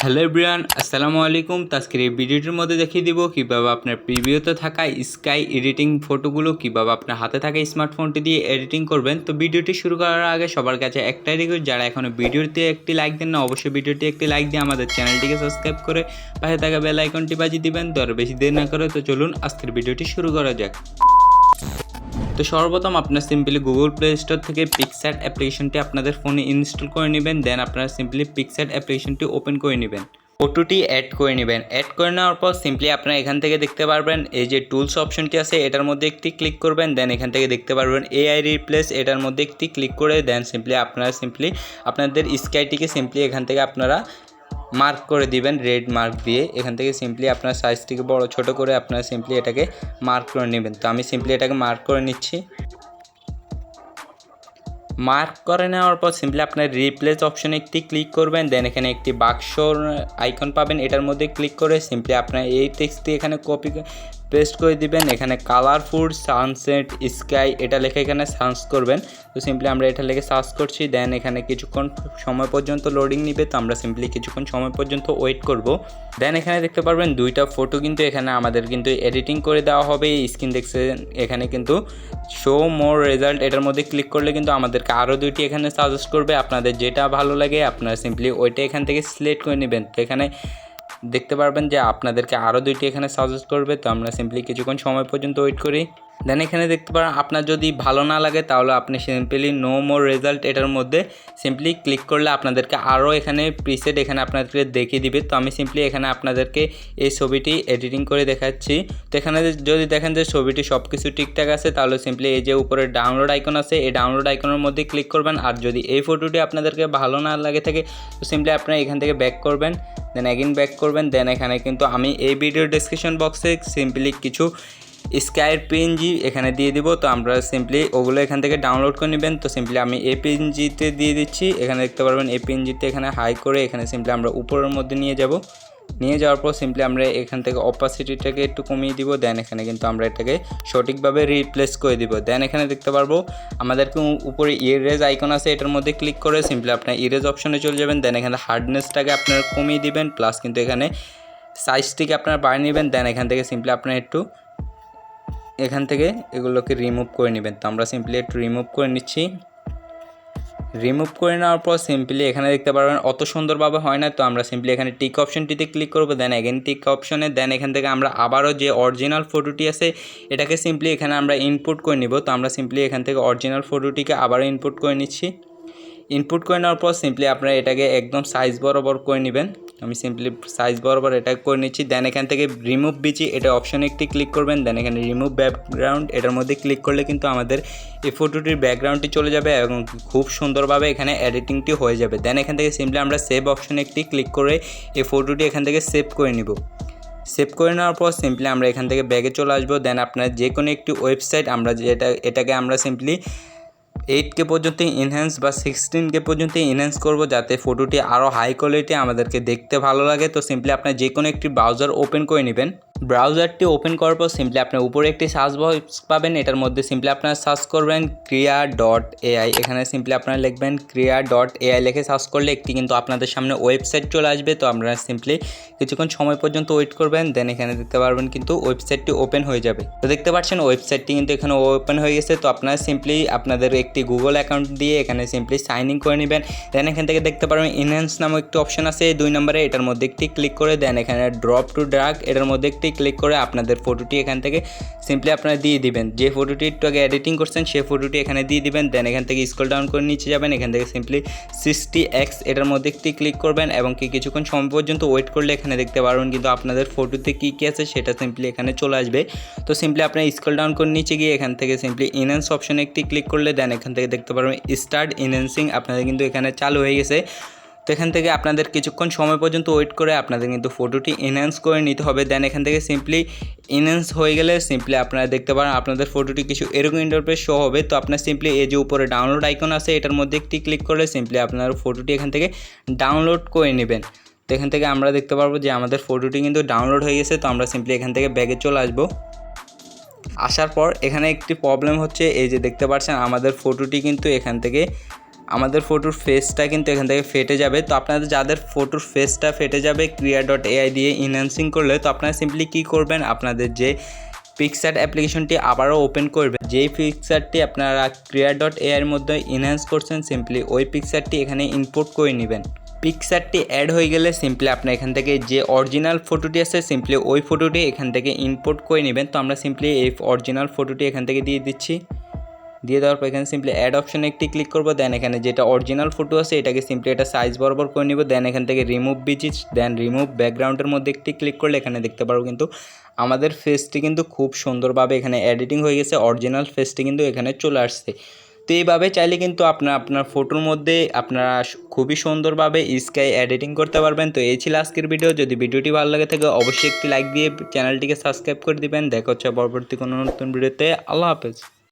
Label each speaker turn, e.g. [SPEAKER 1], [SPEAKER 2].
[SPEAKER 1] Hello everyone, আসসালামু আলাইকুম। আজকের এই ভিডিওটির মধ্যে দেখিয়ে দিব কীভাবে আপনার প্রিভিউতে থাকা স্কাই এডিটিং ফটোগুলো কীভাবে আপনার হাতে থাকা স্মার্টফোনটি দিয়ে এডিটিং করবেন। তো ভিডিওটি শুরু করার আগে সবার কাছে একটাই রিকোয়েস্ট, যারা এখনও ভিডিওতে একটি লাইক দেন না, অবশ্যই ভিডিওটি একটি লাইক দিয়ে আমাদের চ্যানেলটিকে সাবস্ক্রাইব করে পাশে থাকা বেল আইকনটি বাজিয়ে দিবেন। তো আর বেশি দেরি না করে তো চলুন আজকের ভিডিওটি শুরু করা যাক। তো সর্বপ্রথম আপনার সিম্পলি গুগল প্লে স্টোর থেকে পিক্সার্ট অ্যাপ্লিকেশনটি আপনাদের ফোনে ইনস্টল করে নেবেন। দেন আপনারা সিম্পলি পিক্সার্ট অ্যাপ্লিকেশনটি ওপেন করে নেবেন, ফটোটি অ্যাড করে নেবেন। অ্যাড করে নেওয়ার পর সিম্পলি আপনারা এখান থেকে দেখতে পারবেন এই যে টুলস অপশনটি আছে, এটার মধ্যে একটি ক্লিক করবেন। দেন এখান থেকে দেখতে পারবেন এআই রিপ্লেস, এটার মধ্যে একটি ক্লিক করে দেন সিম্পলি আপনাদের স্কাইটিকে সিম্পলি এখান থেকে আপনারা মার্ক করে দিবেন রেড মার্ক দিয়ে। এখান থেকে সিম্পলি আপনার সাইজটিকে বড় ছোট করে আপনারা সিম্পলি এটাকে মার্ক করে নেবেন। তো আমি সিম্পলি এটাকে মার্ক করে নিচ্ছি। মার্ক করে নেওয়ার পর সিম্পলি আপনার রিপ্লেস অপশনে একটি ক্লিক করবেন। দেন এখানে একটি বাক্সর আইকন পাবেন, এটার মধ্যে ক্লিক করে সিম্পলি আপনার এই টেক্সটটি এখানে কপি পেস্ট করে দিবেন। এখানে কালারফুল সানসেট স্কাই এটা লিখে এখানে সার্চ করবেন। তো সিম্পলি আমরা এটা লিখে সার্চ করছি। দেন এখানে কিছুক্ষণ সময় পর্যন্ত লোডিং নিবে, তো আমরা সিম্পলি কিছুক্ষণ সময় পর্যন্ত ওয়েট করব। দেন এখানে দেখতে পারবেন দুইটা ফটো কিন্তু এখানে আমাদের কিন্তু এডিটিং করে দেওয়া হবে। স্ক্রিন দেখছেন এখানে কিন্তু শো মোর রেজাল্ট, এটার মধ্যে ক্লিক করলে কিন্তু আমাদেরকে আরও দুইটি এখানে সাজেস্ট করবে। আপনাদের যেটা ভালো লাগে আপনারা সিম্পলি ওইটা এখান থেকে সিলেক্ট করে নেবেন। তো এখানে দেখতে পারবেন যে আপনাদেরকে আরও দুইটি এখানে সাজেস্ট করবে। তো আমরা সিম্পলি কিছুক্ষণ সময় পর্যন্ত ওয়েট করি। দেন এখানে দেখতে পারেন আপনার যদি ভালো না লাগে তাহলে আপনি সিম্পলি নো মোর রেজাল্ট এটার মধ্যে সিম্পলি ক্লিক করলে আপনাদেরকে আরও এখানে প্রিসেট এখানে আপনাদেরকে দেখিয়ে দিবে। তো আমি সিম্পলি এখানে আপনাদেরকে এই ছবিটি এডিটিং করে দেখাচ্ছি। তো এখানে যদি দেখেন যে ছবিটি সব কিছু ঠিকঠাক আছে তাহলে সিম্পলি এই যে উপরে ডাউনলোড আইকন আছে, এই ডাউনলোড আইকনের মধ্যে ক্লিক করবেন। আর যদি এই ফটোটি আপনাদেরকে ভালো না লাগে থাকে তো সিম্পলি আপনারা এখান থেকে ব্যাক করবেন। দেন অ্যাগেন ব্যাক করবেন। দেন এখানে কিন্তু আমি এই ভিডিও ডেসক্রিপশন বক্সে সিম্পলি কিছু স্কাইয়ের পিএনজি এখানে দিয়ে দিব। তো আমরা সিম্পলি ওগুলো এখান থেকে ডাউনলোড করে নেবেন। তো সিম্পলি আমি এই পিএনজিতে দিয়ে দিচ্ছি। এখানে দেখতে পারবেন এই পিএনজিতে এখানে হাই করে এখানে সিম্পলি আমরা উপরের মধ্যে নিয়ে যাওয়ার পর সিম্পলি আমরা এখান থেকে অপাসিটিটাকে একটু কমিয়ে দিব। দেন এখানে কিন্তু আমরা এটাকে সঠিকভাবে রিপ্লেস করে দিব। দেন এখানে দেখতে পারবো আমাদেরকে উপরে ইরেজ আইকন আছে, এটার মধ্যে ক্লিক করে সিম্পলি আপনার ইরেজ অপশনে চলে যাবেন। দেন এখানে হার্ডনেসটাকে আপনারা কমিয়ে দিবেন, প্লাস কিন্তু এখানে সাইজটিকে আপনারা বাড়িয়ে নেবেন। দেন এখান থেকে সিম্পলি আপনারা একটু এখান থেকে এগুলোকে রিমুভ করে নেবেন। তো আমরা সিম্পলি একটু রিমুভ করে নিচ্ছি। রিমুভ করে নেওয়ার পর সিম্পলি এখানে দেখতে পারবেন অত সুন্দরভাবে হয় না। তো আমরা সিম্পলি এখানে টিক অপশনটিতে ক্লিক করবো। দেন এগেন টিক অপশনে। দেন এখান থেকে আমরা আবারও যে অরিজিনাল ফটোটি আছে এটাকে সিম্পলি এখানে আমরা ইনপুট করে নিব। তো আমরা সিম্পলি এখান থেকে অরিজিনাল ফটোটিকে আবারও ইনপুট করে নিচ্ছি। ইনপুট করে নেওয়ার পর সিম্পলি আপনারা এটাকে একদম সাইজ বরাবর করে নেবেন। আমি সিম্পলি সাইজ বরাবর এটা করে নিচ্ছি। দেন এখান থেকে রিমুভ বিচি এটা অপশানে একটি ক্লিক করবেন। দেন এখানে রিমুভ ব্যাকগ্রাউন্ড এটার মধ্যে ক্লিক করলে কিন্তু আমাদের এই ফটোটির ব্যাকগ্রাউন্ডটি চলে যাবে এবং খুব সুন্দরভাবে এখানে এডিটিংটি হয়ে যাবে। দেন এখান থেকে সিম্পলি আমরা সেভ অপশানে একটি ক্লিক করে এই ফটোটি এখান থেকে সেভ করে নিব। সেভ করে নেওয়ার পর সিম্পলি আমরা এখান থেকে ব্যাগে চলে আসবো। দেন আপনার যে কোনো একটি ওয়েবসাইট আমরা এটাকে আমরা সিম্পলি 8K পর্যন্ত ইনহ্যান্স বা 16K পর্যন্ত ইনহ্যান্স করব, যাতে ফটোটি আরও হাই কোয়ালিটি আমাদেরকে দেখতে ভালো লাগে। তো সিম্পলি আপনার যে কোনো একটি ব্রাউজার ওপেন করে নেবেন। ব্রাউজারটি ওপেন করার পর সিম্পলি আপনার উপরে একটি সার্চ বক্স পাবেন, এটার মধ্যে সিম্পলি আপনারা সার্চ করবেন ক্রিয়া.ai। এখানে সিম্পলি আপনারা লিখবেন ক্রিয়া.ai, লিখে সার্চ করলে একটি কিন্তু আপনাদের সামনে ওয়েবসাইট চলে আসবে। তো আপনারা সিম্পলি কিছুক্ষণ সময় পর্যন্ত ওয়েট করবেন। দেন এখানে দেখতে পারবেন কিন্তু ওয়েবসাইটটি ওপেন হয়ে যাবে। তো দেখতে পাচ্ছেন ওয়েবসাইটটি কিন্তু এখানে ওপেন হয়ে গেছে। তো আপনারা সিম্পলি আপনাদের একটি গুগল অ্যাকাউন্ট দিয়ে এখানে সিম্পলি সাইন ইন করে নেবেন। দেন এখান থেকে দেখতে পারবেন ইনহ্যান্স নামক একটি অপশন আছে 2 নম্বরে, এটার মধ্যে একটি ক্লিক করে দেন এখানে ড্রপ টু ড্রাগ এটার মধ্যে একটি ক্লিক করে আপনাদের ফটোটি এখান থেকে সিম্পলি আপনারা দিয়ে দিবেন। যে ফটোটি একটু আগে এডিটিং করছেন সেই ফটোটি এখানে দিয়ে দিবেন। দেন এখান থেকে স্ক্রল ডাউন করে নিচে যাবেন, এখান থেকে সিম্পলি 60x এটার মধ্যে একটি ক্লিক করবেন এবং কিছুক্ষণ সময় পর্যন্ত ওয়েট করলে এখানে দেখতে পারবেন কিন্তু আপনাদের ফটোতে কী কী আছে সেটা সিম্পলি এখানে চলে আসবে। তো সিম্পলি আপনারা স্ক্রল ডাউন করে নিচে গিয়ে এখান থেকে সিম্পলি ইনহ্যান্স অপশনে একটি ক্লিক করলে দেন এখান থেকে দেখতে পারবেন স্টার্ট ইনহ্যান্সিং আপনাদের কিন্তু এখানে চালু হয়ে গেছে। তো এখান থেকে আপনাদের কিছুক্ষণ সময় পর্যন্ত ওয়েট করে আপনাদের কিন্তু ফটোটি এনহ্যান্স করে নিতে হবে। দেন এখান থেকে সিম্পলি এনহ্যান্স হয়ে গেলে সিম্পলি আপনারা দেখতে পারেন আপনাদের ফটোটি কিছু এরকম ইন্টারফেস শো হবে। তো আপনার সিম্পলি এই যে উপরে ডাউনলোড আইকন আছে এটার মধ্যে একটি ক্লিক করলে সিম্পলি আপনার ফটোটি এখান থেকে ডাউনলোড করে নেবেন। তো এখান থেকে আমরা দেখতে পারবো যে আমাদের ফটোটি কিন্তু ডাউনলোড হয়ে গেছে। তো আমরা সিম্পলি এখান থেকে ব্যাগে চলে আসবো। আসার পর এখানে একটি প্রবলেম হচ্ছে, এই যে দেখতে পাচ্ছেন আমাদের ফটোটি কিন্তু এখান থেকে আমাদের ফটোর ফেসটা কিন্তু এখান থেকে ফেটে যাবে। তো আপনাদের যাদের ফটোর ফেসটা ফেটে যাবে Krea.ai দিয়ে ইনহ্যান্সিং করলে, তো আপনারা সিম্পলি কী করবেন, আপনাদের যে পিক্সআর্ট অ্যাপ্লিকেশনটি আবারও ওপেন করবেন। যেই পিক্সআর্টটি আপনারা Krea.ai এর মধ্যে ইনহ্যান্স করছেন, সিম্পলি ওই পিক্সআর্টটি এখানে ইম্পোর্ট করে নেবেন। পিক্সআর্টটি অ্যাড হয়ে গেলে সিম্পলি আপনার এখান থেকে যে অরিজিনাল ফটোটি আছে সিম্পলি ওই ফটোটি এখান থেকে ইম্পোর্ট করে নেবেন। তো আমরা সিম্পলি এই অরিজিনাল ফটোটি এখান থেকে দিয়ে দিচ্ছি। দিয়ে দেওয়ার পর এখানে সিম্পলি অ্যাড অপশানে একটি ক্লিক করবো। দেন এখানে যেটা অরিজিনাল ফটো আছে এটাকে সিম্পলি এটা সাইজ বরাবর করে নিব। দেন এখান থেকে রিমুভ বিচিস, দেন রিমুভ ব্যাকগ্রাউন্ডের মধ্যে একটি ক্লিক করলে এখানে দেখতে পারবো কিন্তু আমাদের ফেসটি কিন্তু খুব সুন্দরভাবে এখানে এডিটিং হয়ে গেছে, অরিজিনাল ফেসটি কিন্তু এখানে চলে আসছে। তো এইভাবে চাইলে কিন্তু আপনার ফটোর মধ্যে আপনারা খুবই সুন্দরভাবে স্কাই এডিটিং করতে পারবেন। তো এই ছিল আজকের ভিডিও। যদি ভিডিওটি ভালো লাগে থাকে অবশ্যই একটি লাইক দিয়ে চ্যানেলটিকে সাবস্ক্রাইব করে দিবেন। দেখা হচ্ছে পরবর্তী কোনো নতুন ভিডিওতে। আল্লাহ হাফেজ।